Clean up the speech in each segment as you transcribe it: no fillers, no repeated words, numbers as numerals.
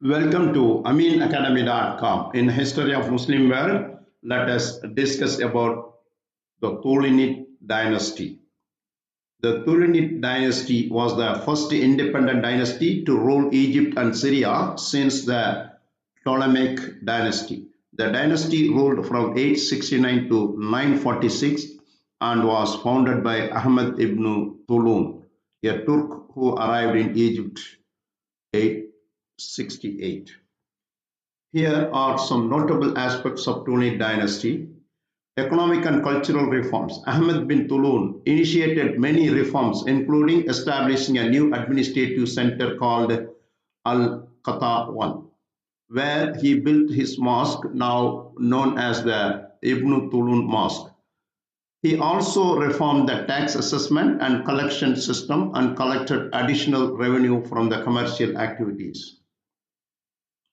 Welcome to AmeenAcademy.com. In History of Muslim World, let us discuss about the Tulunid Dynasty. The Tulunid Dynasty was the first independent dynasty to rule Egypt and Syria since the Ptolemaic dynasty. The dynasty ruled from 869 to 946 and was founded by Aḥmad ibn Ṭūlūn, a Turk who arrived in Egypt 868. Here are some notable aspects of Tulunid dynasty. Economic and cultural reforms. Aḥmad ibn Ṭūlūn initiated many reforms, including establishing a new administrative center called Al-Qata, where he built his mosque, now known as the Ibn Ṭūlūn Mosque. He also reformed the tax assessment and collection system and collected additional revenue from the commercial activities.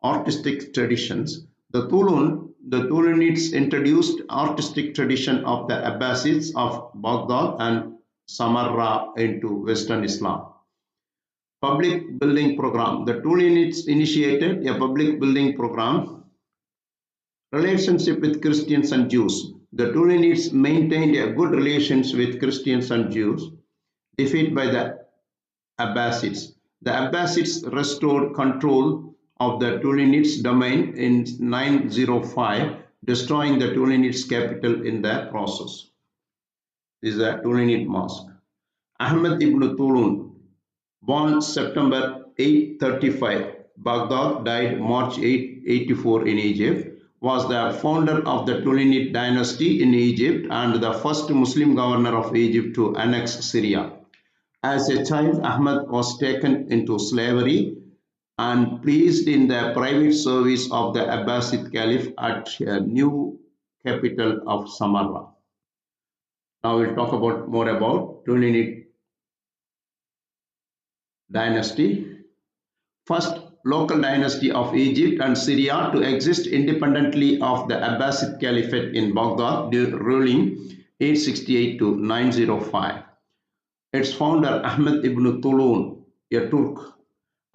Artistic traditions. The Tulunids introduced artistic tradition of the Abbasids of Baghdad and Samarra into Western Islam. Public building program. The Tulunids initiated a public building program. Relationship with Christians and Jews. The Tulunids maintained a good relations with Christians and Jews. Defeat by the Abbasids. The Abbasids restored control of the Tulunids domain in 905, destroying the Tulunids capital in the process. This is the Tulunid Mosque. Aḥmad ibn Ṭūlūn, born September 835, Baghdad, died March 884 in Egypt, was the founder of the Tulunid Dynasty in Egypt and the first Muslim governor of Egypt to annex Syria. As a child, Aḥmad was taken into slavery and placed in the private service of the Abbasid Caliph at a new capital of Samarra. Now we'll talk more about Tulunid dynasty. First local dynasty of Egypt and Syria to exist independently of the Abbasid Caliphate in Baghdad, ruling 868 to 905. Its founder Aḥmad ibn Ṭūlūn, a Turk,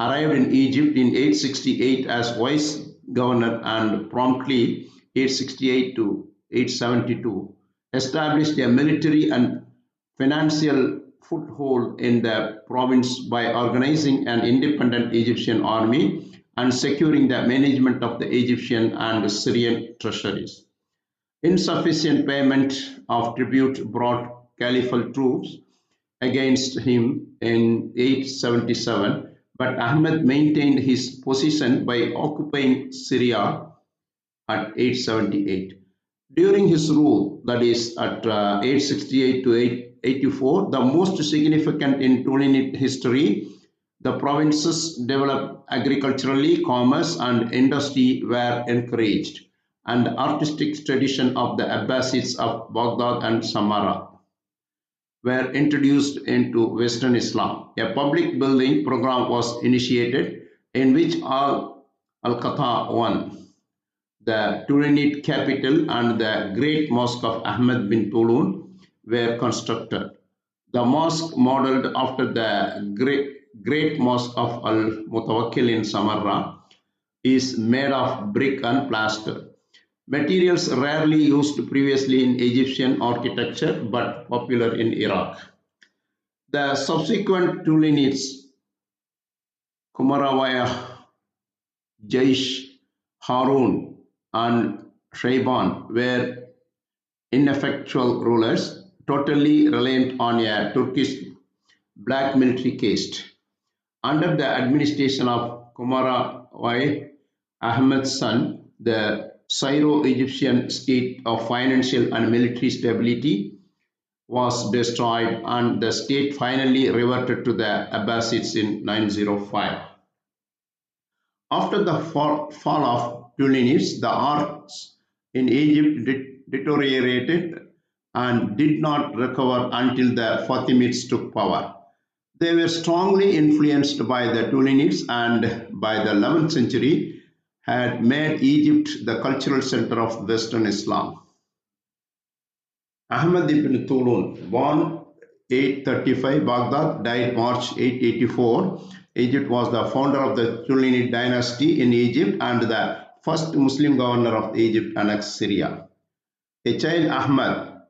arrived in Egypt in 868 as vice governor and promptly 868 to 872 established a military and financial foothold in the province by organizing an independent Egyptian army and securing the management of the Egyptian and Syrian treasuries. Insufficient payment of tribute brought caliphal troops against him in 877, but Aḥmad maintained his position by occupying Syria at 878. During his rule, that is at 868 to 884, the most significant in Tulunid history, the provinces developed agriculturally, commerce and industry were encouraged, and the artistic tradition of the Abbasids of Baghdad and Samarra were introduced into Western Islam. A public building program was initiated in which Al-Qata, the Tulunid capital, and the great mosque of Aḥmad ibn Ṭūlūn were constructed. The mosque, modeled after the great mosque of Al-Mutawakkil in Samarra, is made of brick and plaster. Materials rarely used previously in Egyptian architecture but popular in Iraq. The subsequent Tulunids, Kumarawayh, Jaish, Harun and Shayban were ineffectual rulers, totally reliant on a Turkish black military caste. Under the administration of Kumarawayh, Ahmad's son, the Syro-Egyptian state of financial and military stability was destroyed and the state finally reverted to the Abbasids in 905. After the fall of Tulunids, the arts in Egypt deteriorated and did not recover until the Fatimids took power. They were strongly influenced by the Tulunids and by the 11th century had made Egypt the cultural center of Western Islam. Aḥmad ibn Ṭūlūn, born 835, Baghdad, died March 884, Egypt was the founder of the Tulunid Dynasty in Egypt and the first Muslim governor of Egypt annexed Syria. A child, Ahmad,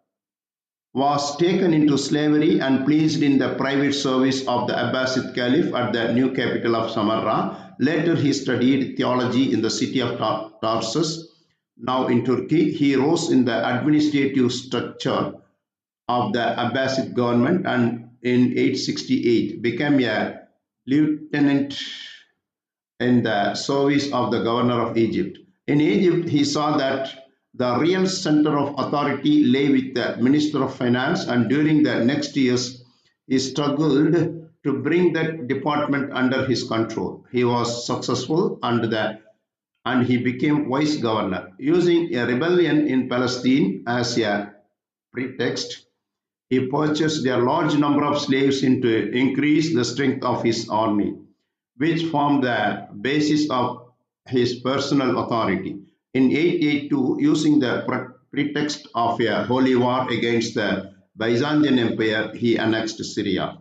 was taken into slavery and placed in the private service of the Abbasid Caliph at the new capital of Samarra. Later, he studied theology in the city of Tarsus, now in Turkey. He rose in the administrative structure of the Abbasid government and in 868 became a lieutenant in the service of the governor of Egypt. In Egypt, he saw that the real center of authority lay with the Minister of Finance, and during the next years, he struggled to bring that department under his control. He was successful and he became vice governor. Using a rebellion in Palestine as a pretext, he purchased a large number of slaves to increase the strength of his army, which formed the basis of his personal authority. In 882, using the pretext of a holy war against the Byzantine Empire, he annexed Syria.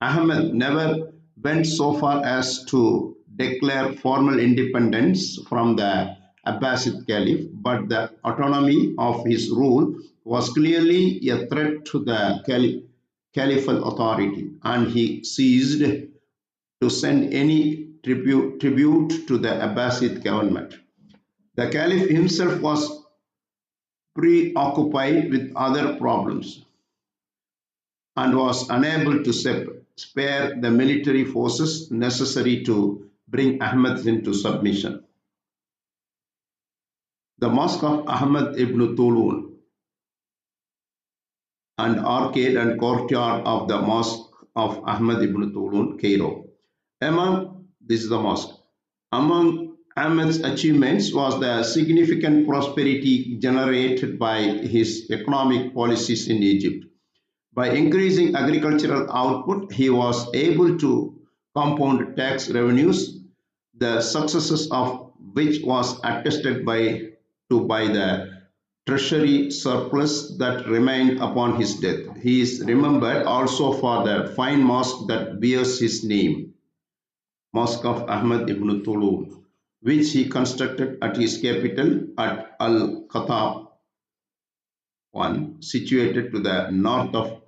Ahmed never went so far as to declare formal independence from the Abbasid Caliph, but the autonomy of his rule was clearly a threat to the caliphal authority, and he ceased to send any tribute to the Abbasid government. The Caliph himself was preoccupied with other problems and was unable to spare the military forces necessary to bring Ahmed into submission. The mosque of Aḥmad ibn Ṭūlūn and arcade and courtyard of the mosque of Aḥmad ibn Ṭūlūn, Cairo. This is the mosque. Among Ahmed's achievements was the significant prosperity generated by his economic policies in Egypt. By increasing agricultural output, he was able to compound tax revenues, the successes of which was attested by the treasury surplus that remained upon his death. He is remembered also for the fine mosque that bears his name, Mosque of Aḥmad ibn Ṭūlūn, which he constructed at his capital at Al-Khattab, situated to the north of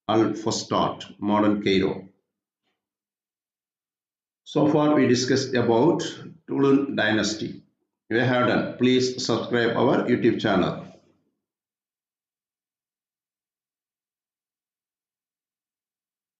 Al-Fustat, modern Cairo. So far we discussed about Tulunid Dynasty. If you have done, please subscribe our YouTube channel.